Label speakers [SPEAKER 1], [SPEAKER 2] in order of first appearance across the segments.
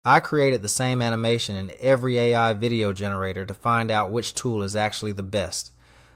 [SPEAKER 1] I created the same animation in every AI video generator to find out which tool is actually the best.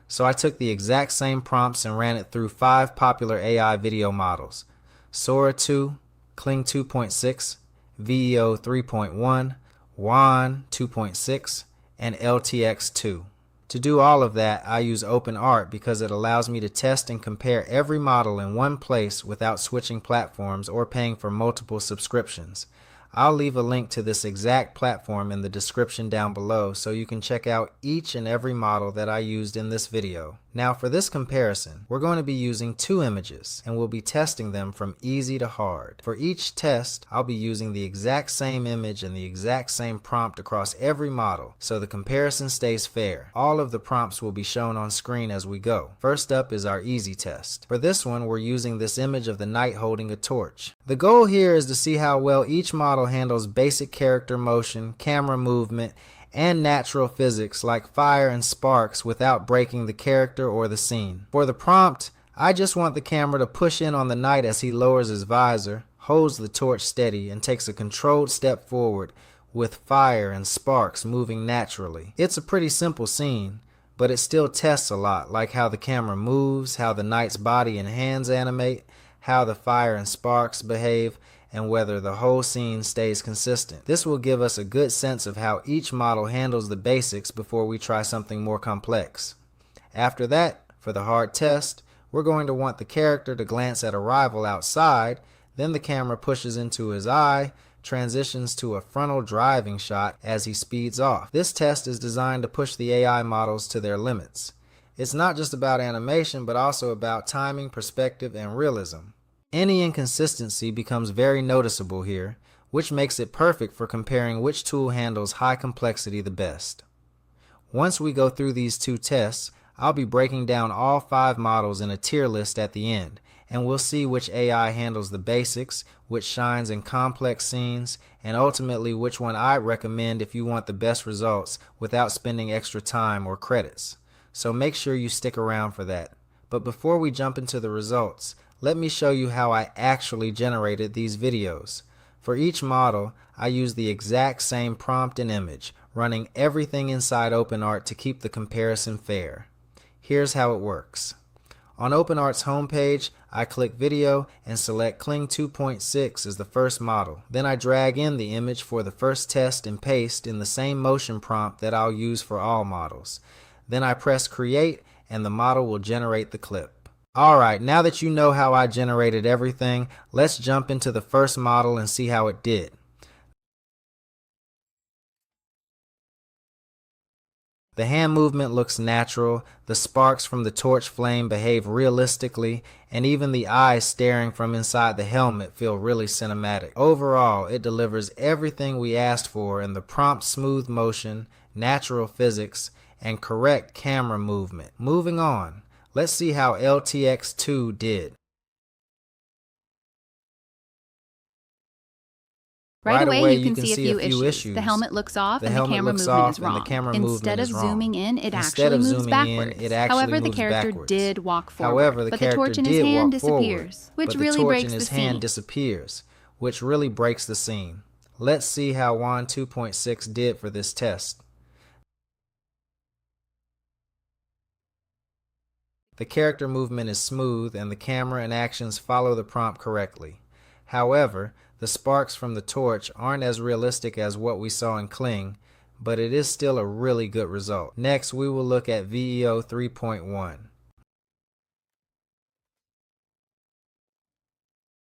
[SPEAKER 1] So I took the exact same prompts and ran it through 5 popular AI video models: Sora 2, Kling 2.6, VEO 3.1, WAN 2.6, and LTX 2. To do all of that, I use OpenArt because it allows me to test and compare every model in one place without switching platforms or paying for multiple subscriptions. I'll leave a link to this exact platform in the description down below so you can check out each and every model that I used in this video. Now for this comparison, we're going to be using 2 images and we'll be testing them from easy to hard. For each test, I'll be using the exact same image and the exact same prompt across every model so the comparison stays fair. All of the prompts will be shown on screen as we go. First up is our easy test. For this one, we're using this image of the knight holding a torch. The goal here is to see how well each model handles basic character motion, camera movement, and natural physics like fire and sparks without breaking the character or the scene. For the prompt, I just want the camera to push in on the knight as he lowers his visor, holds the torch steady, and takes a controlled step forward with fire and sparks moving naturally. It's a pretty simple scene, but it still tests a lot, like how the camera moves, how the knight's body and hands animate, how the fire and sparks behave, and whether the whole scene stays consistent. This will give us a good sense of how each model handles the basics before we try something more complex. After that, for the hard test, we're going to want the character to glance at a rival outside, then the camera pushes into his eye, transitions to a frontal driving shot as he speeds off. This test is designed to push the AI models to their limits. It's not just about animation, but also about timing, perspective, and realism. Any inconsistency becomes very noticeable here, which makes it perfect for comparing which tool handles high complexity the best. Once we go through these 2 tests, I'll be breaking down all 5 models in a tier list at the end, and we'll see which AI handles the basics, which shines in complex scenes, and ultimately which one I recommend if you want the best results without spending extra time or credits. So make sure you stick around for that. But before we jump into the results, let me show you how I actually generated these videos. For each model, I used the exact same prompt and image, running everything inside OpenArt to keep the comparison fair. Here's how it works. On OpenArt's homepage, I click Video and select Kling 2.6 as the first model. Then I drag in the image for the first test and paste in the same motion prompt that I'll use for all models. Then I press Create and the model will generate the clip. Alright, now that you know how I generated everything, let's jump into the first model and see how it did. The hand movement looks natural, the sparks from the torch flame behave realistically, and even the eyes staring from inside the helmet feel really cinematic. Overall, it delivers everything we asked for in the prompt smooth motion, natural physics, and correct camera movement. Moving on. Let's see how LTX 2 did.
[SPEAKER 2] Right away you can see a few issues. The helmet looks off and the camera movement is wrong. Instead of zooming in, it actually moves backwards. However, the character did walk forward, but the torch in his hand disappears, which really breaks
[SPEAKER 1] the scene. Let's see how WAN 2.6 did for this test. The character movement is smooth and the camera and actions follow the prompt correctly. However, the sparks from the torch aren't as realistic as what we saw in Kling, but it is still a really good result. Next, we will look at VEO 3.1.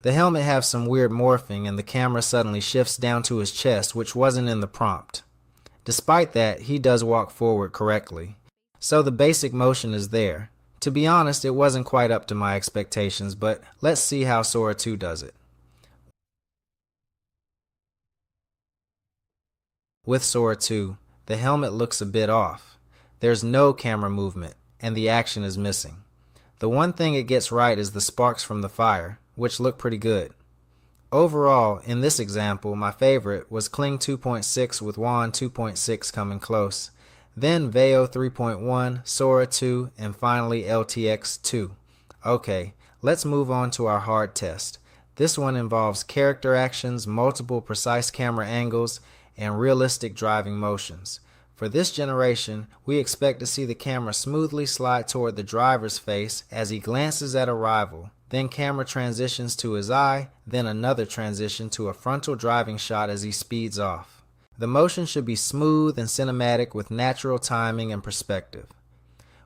[SPEAKER 1] The helmet has some weird morphing and the camera suddenly shifts down to his chest, which wasn't in the prompt. Despite that, he does walk forward correctly. So the basic motion is there. To be honest, it wasn't quite up to my expectations, but let's see how Sora 2 does it. With Sora 2, the helmet looks a bit off. There's no camera movement, and the action is missing. The one thing it gets right is the sparks from the fire, which look pretty good. Overall, in this example, my favorite was Kling 2.6 with WAN 2.6 coming close. Then VEO 3.1, Sora 2, and finally LTX 2. Okay, let's move on to our hard test. This one involves character actions, multiple precise camera angles, and realistic driving motions. For this generation, we expect to see the camera smoothly slide toward the driver's face as he glances at a rival. Then camera transitions to his eye, then another transition to a frontal driving shot as he speeds off. The motion should be smooth and cinematic with natural timing and perspective.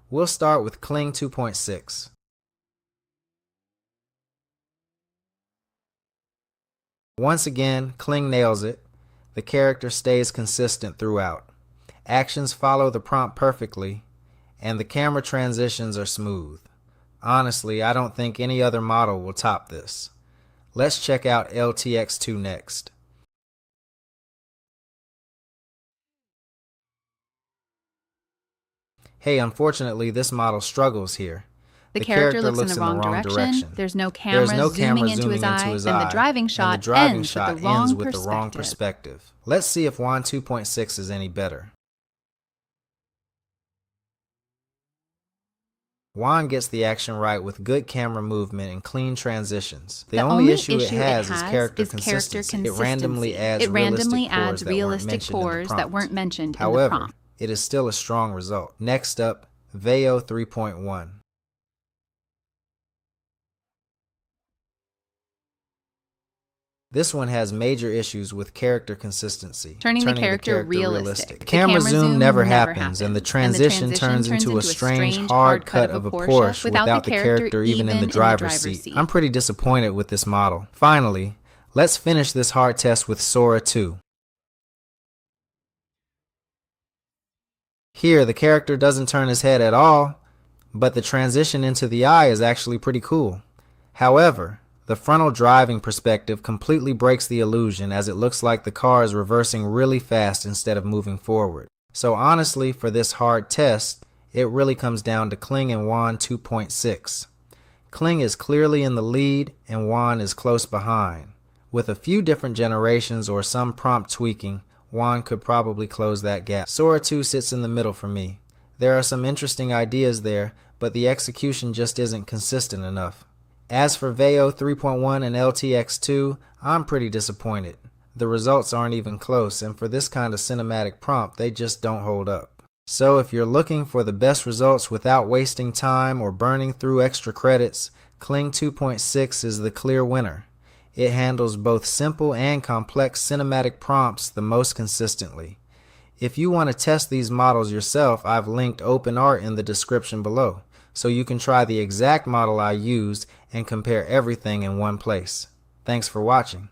[SPEAKER 1] We'll start with Kling 2.6. Once again, Kling nails it. The character stays consistent throughout. Actions follow the prompt perfectly, and the camera transitions are smooth. Honestly, I don't think any other model will top this. Let's check out LTX 2 next. Hey, unfortunately, this model struggles here.
[SPEAKER 2] The character looks in the wrong direction. There's no camera zooming into his eye, and the driving shot ends with the wrong perspective.
[SPEAKER 1] Let's see if WAN 2.6 is any better. WAN gets the action right with good camera movement and clean transitions. The only issue it has is character consistency. It randomly adds realistic pores that weren't mentioned in the prompt. It is still a strong result. Next up, Veo 3.1. This one has major issues with character consistency,
[SPEAKER 2] turning the character realistic.
[SPEAKER 1] The camera zoom never happens, and the transition turns into a strange hard cut of a Porsche without the character even in the driver's seat. I'm pretty disappointed with this model. Finally, let's finish this hard test with Sora 2. Here, the character doesn't turn his head at all, but the transition into the eye is actually pretty cool. However, the frontal driving perspective completely breaks the illusion as it looks like the car is reversing really fast instead of moving forward. So honestly, for this hard test, it really comes down to Kling and WAN 2.6. Kling is clearly in the lead and WAN is close behind. With a few different generations or some prompt tweaking, WAN could probably close that gap. Sora 2 sits in the middle for me. There are some interesting ideas there, but the execution just isn't consistent enough. As for Veo 3.1 and LTX 2, I'm pretty disappointed. The results aren't even close, and for this kind of cinematic prompt, they just don't hold up. So if you're looking for the best results without wasting time or burning through extra credits, Kling 2.6 is the clear winner. It handles both simple and complex cinematic prompts the most consistently. If you want to test these models yourself, I've linked OpenArt in the description below, so you can try the exact model I used and compare everything in one place. Thanks for watching.